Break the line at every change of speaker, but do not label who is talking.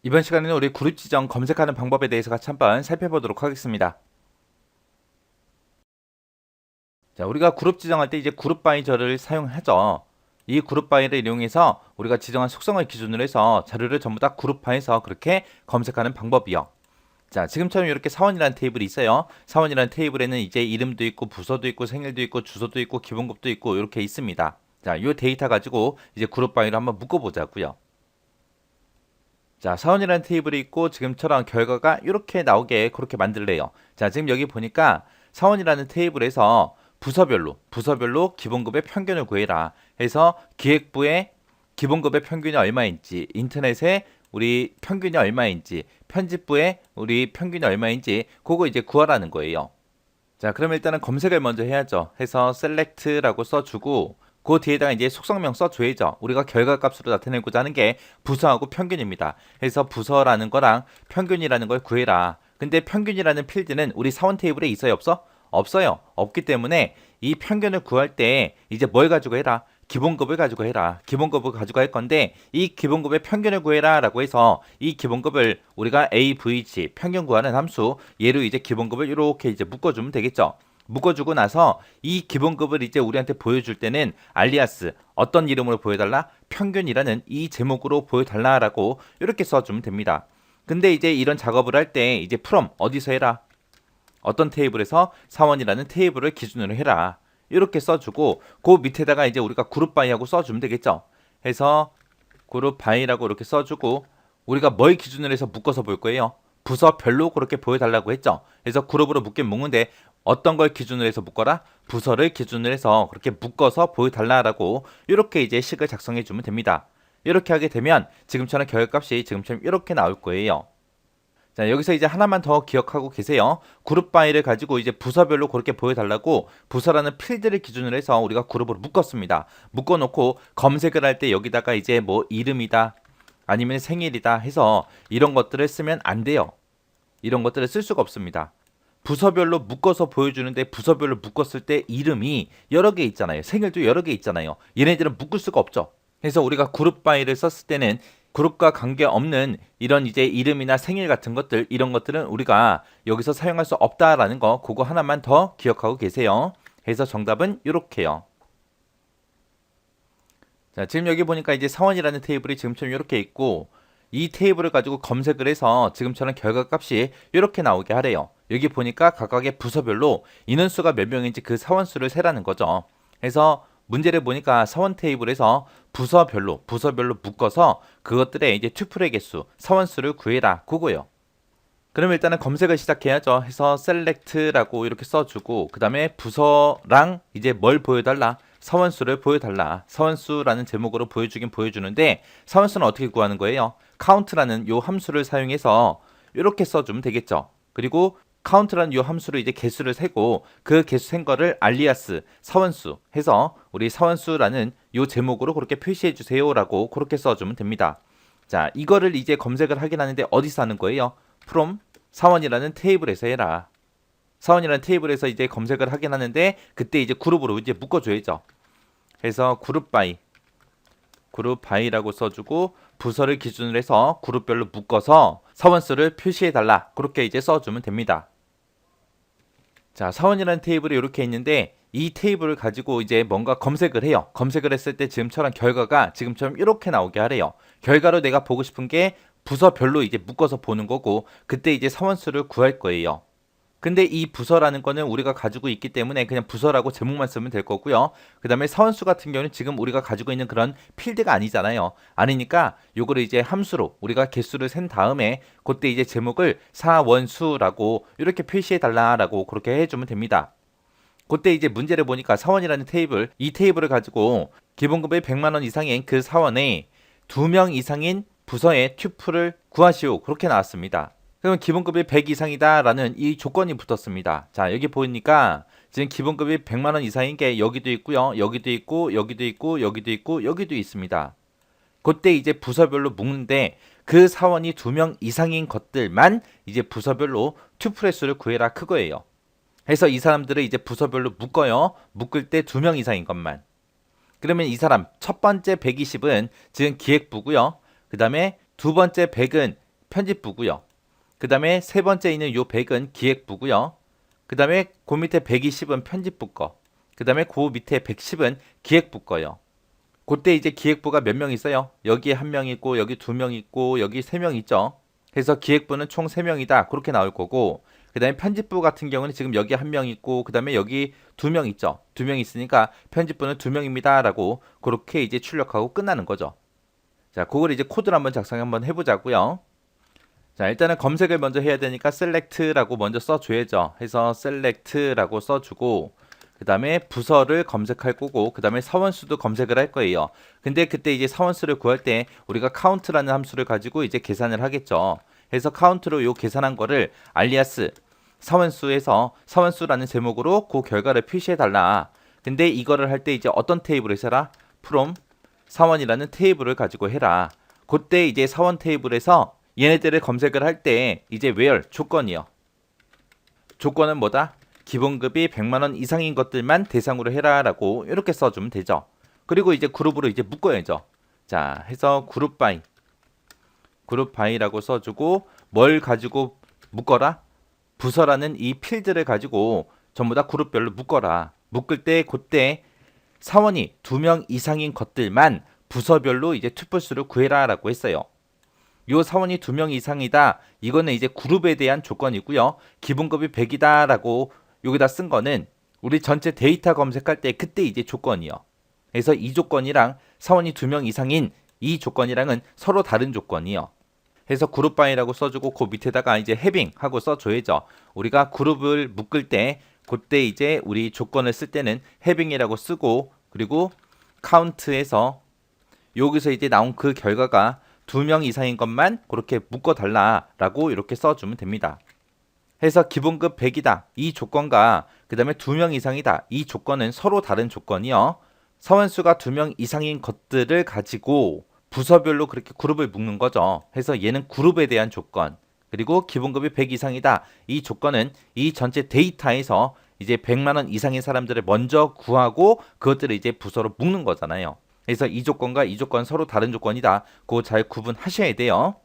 이번 시간에는 우리 그룹 지정 검색하는 방법에 대해서 같이 한번 살펴보도록 하겠습니다. 자, 우리가 그룹 지정할 때 이제 그룹 바이저를 사용하죠. 이 그룹 바이를 이용해서 우리가 지정한 속성을 기준으로 해서 자료를 전부 다 그룹화해서 그렇게 검색하는 방법이요. 자, 지금처럼 이렇게 사원이라는 테이블이 있어요. 사원이라는 테이블에는 이제 이름도 있고 부서도 있고 생일도 있고 주소도 있고 기본급도 있고 이렇게 있습니다. 자, 이 데이터 가지고 이제 그룹 바이로 한번 묶어보자고요. 자, 사원이라는 테이블이 있고 지금처럼 결과가 이렇게 나오게 그렇게 만들래요. 자, 지금 여기 보니까 사원이라는 테이블에서 부서별로 기본급의 평균을 구해라 해서 기획부의 기본급의 평균이 얼마인지, 인터넷에 우리 평균이 얼마인지, 편집부의 우리 평균이 얼마인지 그거 이제 구하라는 거예요. 자, 그럼 일단은 검색을 먼저 해야죠. 해서 select라고 써주고 그 뒤에다가 이제 속성명 써줘야죠. 우리가 결과값으로 나타내고자 하는 게 부서하고 평균입니다. 해서 부서라는 거랑 평균이라는 걸 구해라. 근데 평균이라는 필드는 우리 사원 테이블에 있어요, 없어? 없어요. 없기 때문에 이 평균을 구할 때 이제 뭘 가지고 해라? 기본급을 가지고 해라. 기본급을 가지고 할 건데 이 기본급의 평균을 구해라 라고 해서 이 기본급을 우리가 AVG 평균 구하는 함수 얘로 이제 기본급을 이렇게 이제 묶어주면 되겠죠. 묶어주고 나서 이 기본급을 이제 우리한테 보여줄 때는 알리아스 어떤 이름으로 보여달라? 평균이라는 이 제목으로 보여달라라고 이렇게 써주면 됩니다. 근데 이제 이런 작업을 할 때 이제 from 어디서 해라? 어떤 테이블에서 사원이라는 테이블을 기준으로 해라. 이렇게 써주고 그 밑에다가 이제 우리가 그룹 바이하고 써주면 되겠죠. 해서 그룹 바이라고 이렇게 써주고 우리가 뭘 기준으로 해서 묶어서 볼 거예요. 부서별로 그렇게 보여달라고 했죠. 그래서 그룹으로 묶긴 묶는데 어떤 걸 기준으로 해서 묶어라? 부서를 기준으로 해서 그렇게 묶어서 보여달라고 이렇게 이제 식을 작성해 주면 됩니다. 이렇게 하게 되면 지금처럼 결과값이 지금처럼 이렇게 나올 거예요. 자, 여기서 이제 하나만 더 기억하고 계세요. 그룹 바이를 가지고 이제 부서별로 그렇게 보여달라고 부서라는 필드를 기준으로 해서 우리가 그룹으로 묶었습니다. 묶어놓고 검색을 할 때 여기다가 이제 뭐 이름이다 아니면 생일이다 해서 이런 것들을 쓰면 안 돼요. 이런 것들을 쓸 수가 없습니다. 부서별로 묶어서 보여주는데 부서별로 묶었을 때 이름이 여러 개 있잖아요. 생일도 여러 개 있잖아요. 얘네들은 묶을 수가 없죠. 그래서 우리가 그룹 바이를 썼을 때는 그룹과 관계없는 이런 이제 이름이나 생일 같은 것들 이런 것들은 우리가 여기서 사용할 수 없다라는 거 그거 하나만 더 기억하고 계세요. 그래서 정답은 이렇게요. 자, 지금 여기 보니까 이제 사원이라는 테이블이 지금처럼 이렇게 있고 이 테이블을 가지고 검색을 해서 지금처럼 결과값이 이렇게 나오게 하래요. 여기 보니까 각각의 부서별로 인원수가 몇 명인지 그 사원수를 세라는 거죠. 그래서 문제를 보니까 사원 테이블에서 부서별로 묶어서 그것들의 이제 튜플의 개수, 사원수를 구해라. 그거요. 그럼 일단은 검색을 시작해야죠. 해서 select라고 이렇게 써주고 그 다음에 부서랑 이제 뭘 보여달라? 사원수를 보여달라. 사원수라는 제목으로 보여주긴 보여주는데 사원수는 어떻게 구하는 거예요? count라는 요 함수를 사용해서 이렇게 써주면 되겠죠. 그리고 count라는 요 함수로 이제 개수를 세고 그 개수 센 거를 알리아스 사원수 해서 우리 사원수라는 요 제목으로 그렇게 표시해 주세요라고 그렇게 써주면 됩니다. 자, 이거를 이제 검색을 하긴 하는데 어디서 하는 거예요? from 사원이라는 테이블에서 해라. 사원이라는 테이블에서 이제 검색을 하긴 하는데 그때 이제 그룹으로 이제 묶어줘야죠. 그래서 그룹 바이라고 써주고 부서를 기준으로 해서 그룹별로 묶어서 사원수를 표시해달라. 그렇게 이제 써주면 됩니다. 자, 사원이라는 테이블이 이렇게 있는데 이 테이블을 가지고 이제 뭔가 검색을 해요. 검색을 했을 때 지금처럼 결과가 지금처럼 이렇게 나오게 하래요. 결과로 내가 보고 싶은 게 부서별로 이제 묶어서 보는 거고 그때 이제 사원수를 구할 거예요. 근데 이 부서라는 거는 우리가 가지고 있기 때문에 그냥 부서라고 제목만 쓰면 될 거고요. 그 다음에 사원수 같은 경우는 지금 우리가 가지고 있는 그런 필드가 아니잖아요. 아니니까 요거를 이제 함수로 우리가 개수를 센 다음에 그때 이제 제목을 사원수라고 이렇게 표시해 달라라고 그렇게 해주면 됩니다. 그때 이제 문제를 보니까 사원이라는 테이블, 이 테이블을 가지고 기본급의 100만 원 이상인 그 사원에 2명 이상인 부서의 튜플을 구하시오. 그렇게 나왔습니다. 그러면 기본급이 100 이상이다라는 이 조건이 붙었습니다. 자, 여기 보니까 지금 기본급이 100만 원 이상인 게 여기도 있고요. 여기도 있고 여기도 있고 여기도 있고 여기도 있습니다. 그때 이제 부서별로 묶는데 그 사원이 2명 이상인 것들만 이제 부서별로 튜플의 수를 구해라 그거예요. 해서 이 사람들을 이제 부서별로 묶어요. 묶을 때 2명 이상인 것만. 그러면 이 사람 첫 번째 120은 지금 기획부고요. 그 다음에 두 번째 100은 편집부고요. 그 다음에 세 번째 있는 요 100은 기획부고요. 그 다음에 그 밑에 120은 편집부 거. 그 다음에 그 밑에 110은 기획부 거요. 그때 이제 기획부가 몇 명 있어요? 여기에 한 명 있고 여기 2명 있고 여기 3명 있죠. 그래서 기획부는 총 3명이다. 그렇게 나올 거고 그 다음에 편집부 같은 경우는 지금 여기 한 명 있고 그 다음에 여기 2명 있죠. 2명 있으니까 편집부는 2명입니다. 라고 그렇게 이제 출력하고 끝나는 거죠. 자, 그걸 이제 코드를 한번 작성 한번 해보자고요. 자, 일단은 검색을 먼저 해야 되니까 select라고 먼저 써줘야죠. 해서 select라고 써주고 그 다음에 부서를 검색할 거고 그 다음에 사원수도 검색을 할 거예요. 근데 그때 이제 사원수를 구할 때 우리가 count라는 함수를 가지고 이제 계산을 하겠죠. 그래서 count로 요 계산한 거를 alias 사원수에서 사원수라는 제목으로 그 결과를 표시해 달라. 근데 이거를 할 때 이제 어떤 테이블에서 해라? from 사원이라는 테이블을 가지고 해라. 그때 이제 사원 테이블에서 얘네들을 검색을 할 때 이제 where 조건이요. 조건은 뭐다? 기본급이 100만 원 이상인 것들만 대상으로 해라라고 이렇게 써주면 되죠. 그리고 이제 그룹으로 이제 묶어야죠. 자, 해서 그룹 바이라고 써주고 뭘 가지고 묶어라? 부서라는 이 필드를 가지고 전부 다 그룹별로 묶어라. 묶을 때 그때 사원이 2명 이상인 것들만 부서별로 이제 투플수를 구해라라고 했어요. 요 사원이 2명 이상이다. 이거는 이제 그룹에 대한 조건이고요. 기본급이 100이다라고 여기다 쓴 거는 우리 전체 데이터 검색할 때 그때 이제 조건이요. 그래서 이 조건이랑 사원이 2명 이상인 이 조건이랑은 서로 다른 조건이요. 해서 그룹 바이라고 써주고 그 밑에다가 이제 having 하고 써줘야죠. 우리가 그룹을 묶을 때 그때 이제 우리 조건을 쓸 때는 having이라고 쓰고 그리고 count에서 여기서 이제 나온 그 결과가 2명 이상인 것만 그렇게 묶어달라라고 이렇게 써주면 됩니다. 해서 기본급 100이다. 이 조건과 그 다음에 2명 이상이다. 이 조건은 서로 다른 조건이요. 사원수가 2명 이상인 것들을 가지고 부서별로 그렇게 그룹을 묶는 거죠. 해서 얘는 그룹에 대한 조건. 그리고 기본급이 100 이상이다. 이 조건은 이 전체 데이터에서 이제 100만 원 이상인 사람들을 먼저 구하고 그것들을 이제 부서로 묶는 거잖아요. 그래서 이 조건과 이 조건 서로 다른 조건이다. 그거 잘 구분하셔야 돼요.